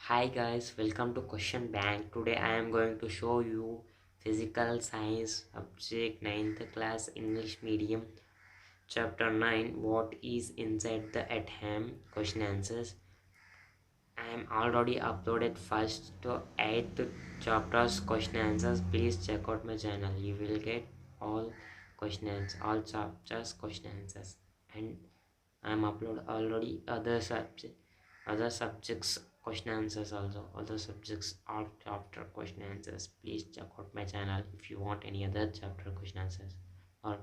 Hi guys, welcome to Question Bank. Today I am going to show you Physical Science Subject 9th class English Medium Chapter 9 What is inside the atom? Question answers. I am already uploaded first to 8th chapters question answers. Please check out my channel. You will get all all chapters question answers. And I am upload already other subjects question answers also. Other subjects are chapter question answers. Please check out my channel if you want any other chapter question answers or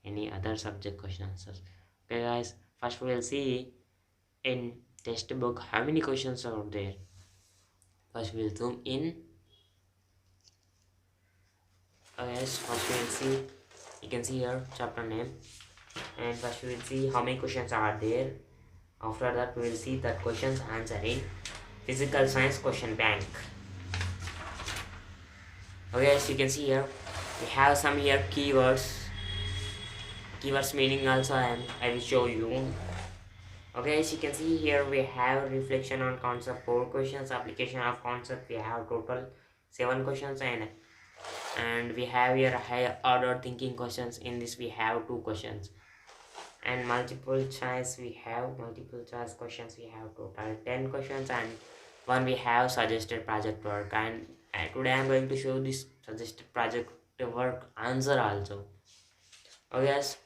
any other subject question answers. Okay guys, first we will see in textbook how many questions are there. First we will zoom in. Okay guys, first we will see, you can see here chapter name, and first we will see how many questions are there. After that we will see that questions answer in Physical Science Question Bank. Okay, as you can see here, we have some here keywords meaning also I will show you. Okay, as you can see here, we have reflection on concept 4 questions, application of concept we have total 7 questions, and we have here higher order thinking questions. In this we have 2 questions, and multiple choice questions we have total 10 questions, and one we have suggested project work. And today I am going to show this suggested project work answer also. Okay guys,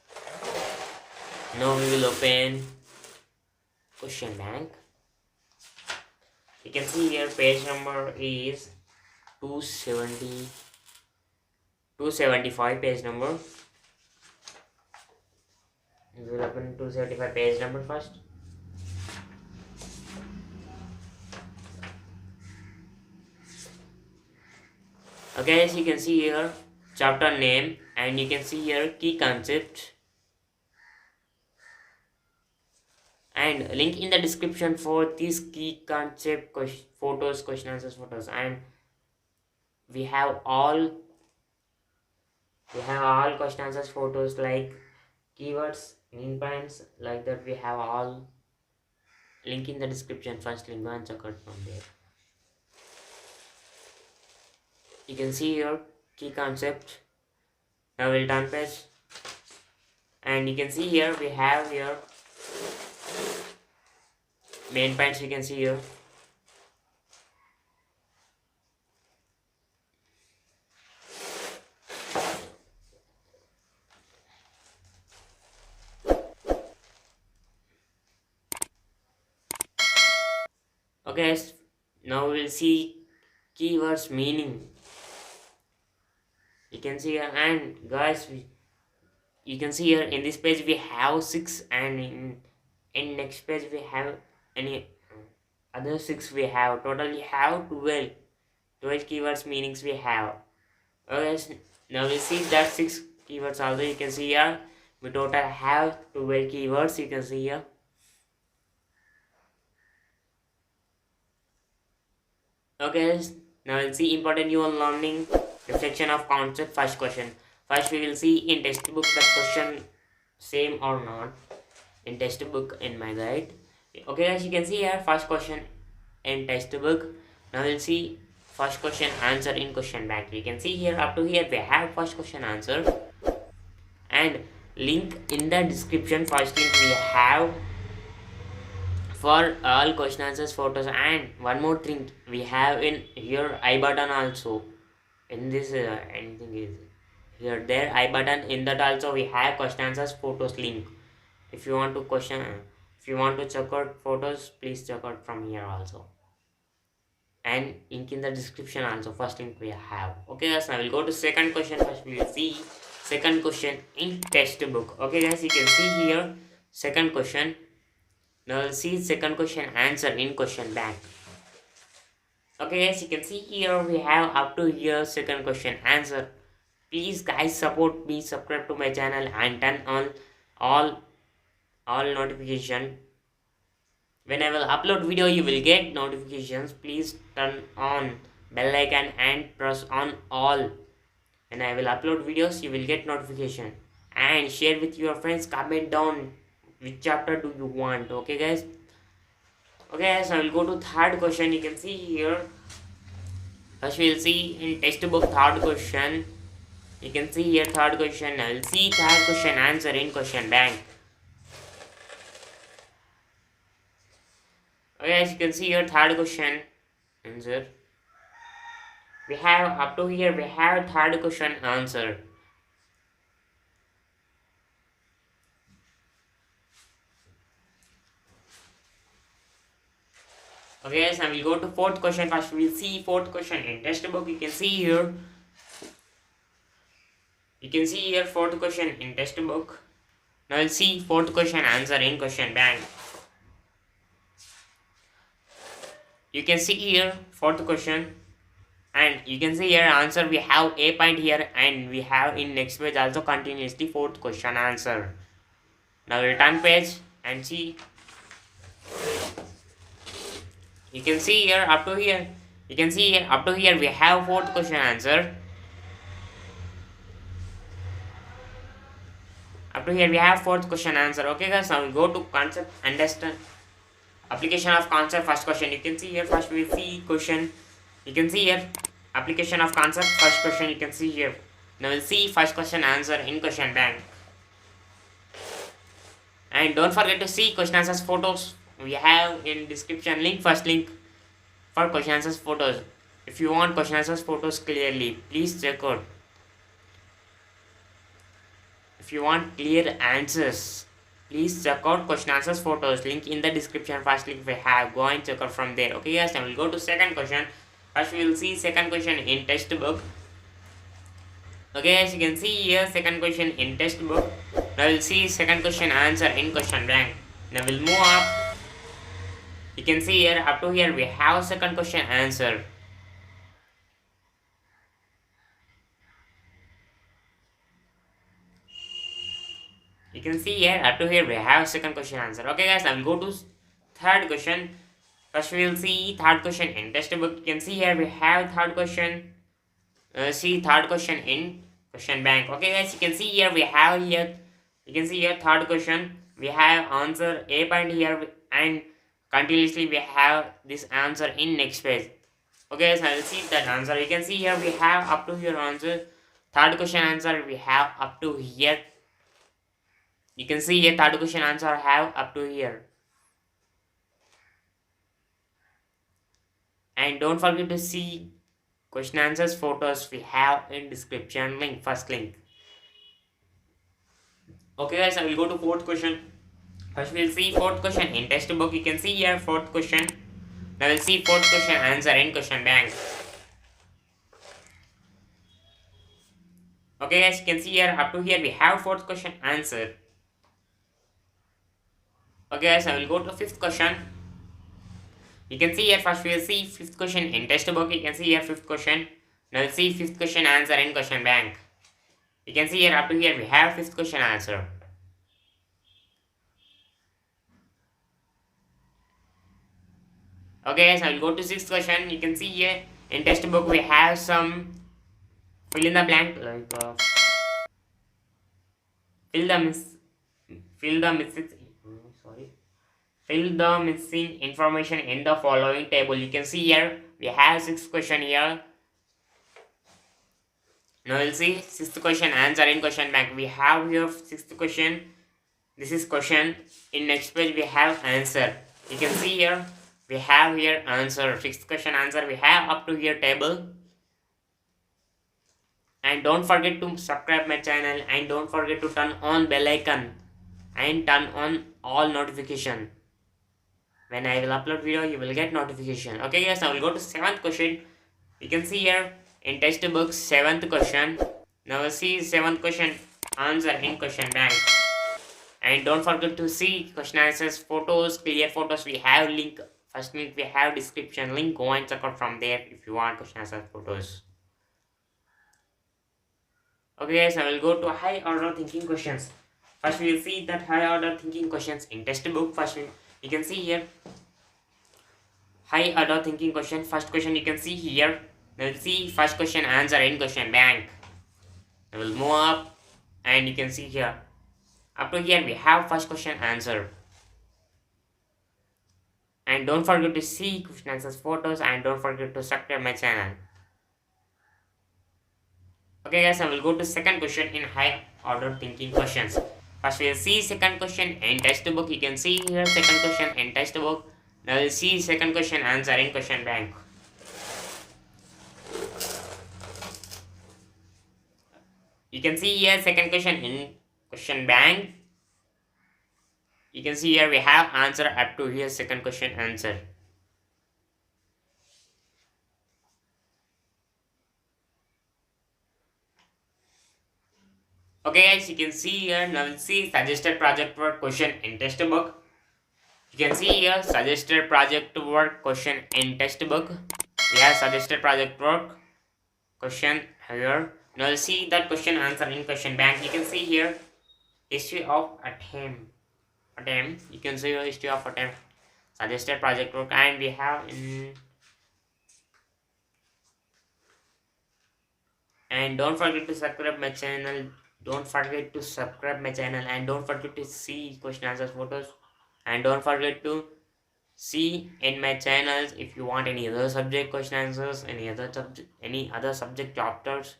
now we will open question bank. You can see here page number is 275 page number. We will open 275 page number first. Okay, as you can see here chapter name, and you can see here key concept, and link in the description for this key concept photos, question answers photos. And we have all question answers photos like keywords, mean points, like that. We have all link in the description. First link, and check out from there. You can see here key concept. Now we'll turn page, and you can see here we have here main points. You can see here. Okay, now we'll see keywords meaning. You can see here, and guys, you can see here in this page we have 6, and in next page we have any other 6. We have totally have 12 keywords meanings we have. Okay, now we see that 6 keywords also. You can see here we total have 12 keywords. You can see here. Okay, now we'll see important you learning reflection of concept. First question. First we will see in textbook the question same or not in textbook in my guide. Okay guys, you can see here first question in textbook. Now we'll see first question answer in question bank. You can see here up to here we have first question answer, and link in the description. First link we have for all question answers photos, and one more thing we have in here I button also. In this anything is here there I button, in that also we have question answers photos link. If you want to check out photos, please check out from here also, and link in the description also. First link we have. Okay guys, now we'll go to second question. First we will see second question in textbook. Okay guys, you can see here second question. Now we'll see second question answer in question bank. Okay guys, you can see here we have up to here second question answer. Please guys support me, subscribe to my channel, and turn on all notification. When I will upload video you will get notifications. Please turn on bell icon and press on all. When I will upload videos you will get notification, and share with your friends. Comment down which chapter do you want. Okay guys, Okay, so I will go to third question. You can see here. First we will see in textbook third question. You can see here third question. I will see third question answer in question bank. Okay, as you can see here third question answer. We have up to here we have third question answer. Okay, so I will go to fourth question. First we will see fourth question in textbook. You can see here. You can see here fourth question in textbook. Now we'll see fourth question answer in question bank. You can see here fourth question, and you can see here answer. We have a point here, and we have in next page also continuously fourth question answer. Now we'll turn page and see. You can see here up to here. You can see here up to here we have fourth question answer. Up to here we have fourth question answer. Okay guys, now we'll go to concept understand application of concept first question. You can see here first we see question. You can see here application of concept first question. You can see here. Now we'll see first question answer in question bank. And don't forget to see question answers photos. We have in description link, first link for question answers photos. If you want question answers photos clearly, please check out. If you want clear answers, please check out question answers photos. Link in the description. First link we have. Go and check out from there. Okay guys, now we'll go to second question. First we will see second question in textbook. Okay, as you can see here second question in textbook. Now we'll see second question answer in question bank. Now we'll move up. You can see here up to here we have second question answer. You can see here up to here we have second question answer. Okay guys, I will go to third question. First we will see third question in textbook. You can see here we have third question. See third question in question bank. Okay guys, you can see here we have here. You can see here third question. We have answer a point here and continuously we have this answer in next page. Okay guys, I will see that answer. You can see here we have up to here answer. Third question answer we have up to here. You can see here third question answer have up to here. And don't forget to see question answers photos we have in description link, first link. Okay guys, I will go to fourth question. First we will see fourth question in textbook. You can see here fourth question. Now we'll see fourth question answer in question bank. Okay guys, you can see here up to here we have fourth question answer. Okay guys, I will go to fifth question. You can see here first we will see fifth question in textbook. You can see here fifth question. Now we'll see fifth question answer in question bank. You can see here up to here we have fifth question answer. Okay guys, I will go to sixth question. You can see here in textbook we have some fill in the blank like fill the missing information in the following table. You can see here we have sixth question here. Now we'll see sixth question answer in question bank. We have here sixth question. This is question. In next page we have answer. You can see here we have here answer. Sixth question answer we have up to here table. And don't forget to subscribe my channel and don't forget to turn on bell icon and turn on all notification. When I will upload video, you will get notification. Okay guys, I will go to seventh question. You can see here in textbook seventh question. Now we'll see seventh question answer in question bank. And don't forget to see question answers photos, clear photos. We have link, first link we have description link. Go and check out from there if you want question answers photos. Okay guys, I will go to high order thinking questions. First we will see that high order thinking questions in textbook. First you can see here high order thinking question. First question you can see here. We'll see first question answer in question bank. I will move up and you can see here up to here we have first question answer. And don't forget to see question answers photos, and don't forget to subscribe my channel. Okay guys, I will go to second question in high order thinking questions. First we'll see second question in textbook. You can see here second question in textbook. Now we'll see second question answer in question bank. You can see here second question in question bank. You can see here we have answer up to here second question answer. Okay guys, you can see here. Now we'll see suggested project work question in textbook. You can see here suggested project work question in textbook. We have suggested project work question here. Now we'll see that question answer in question bank. You can see here history of attempt. You can see here history of attempt, suggested project work, and we have in. And don't forget to subscribe my channel. Don't forget to subscribe my channel, and don't forget to see question answers photos, and don't forget to see in my channels if you want any other subject question answers, any other subject chapters.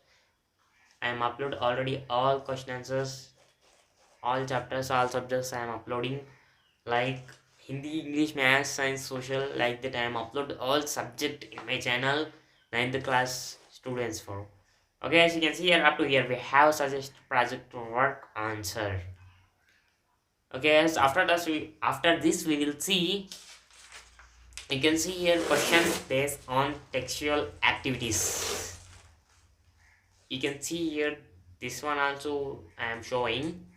I am upload already all question answers, all chapters, all subjects I am uploading, like Hindi, English, Maths, Science, Social, like that I am upload all subject in my channel, 9th class students for. Okay, as you can see here, up to here we have suggested project work answer. Okay, as after this we will see. You can see here questions based on textual activities. You can see here this one also I am showing.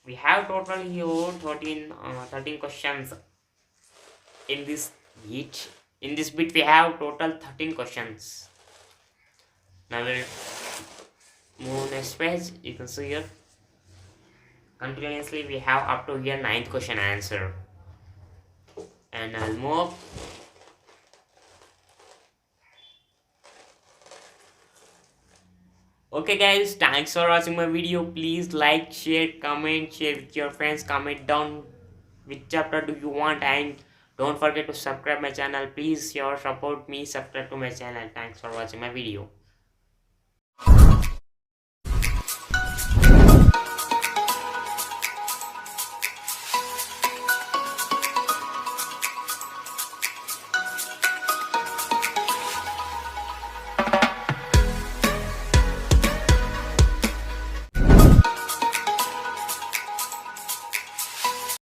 We have total here 13 questions in this bit. In this bit we have total 13 questions. Now we'll move next page. You can see here continuously we have up to here 9th question answer. And I'll move. Okay guys, thanks for watching my video. Please like, share, comment, share with your friends, comment down which chapter do you want, and don't forget to subscribe my channel. Please your support me, subscribe to my channel. Thanks for watching my video.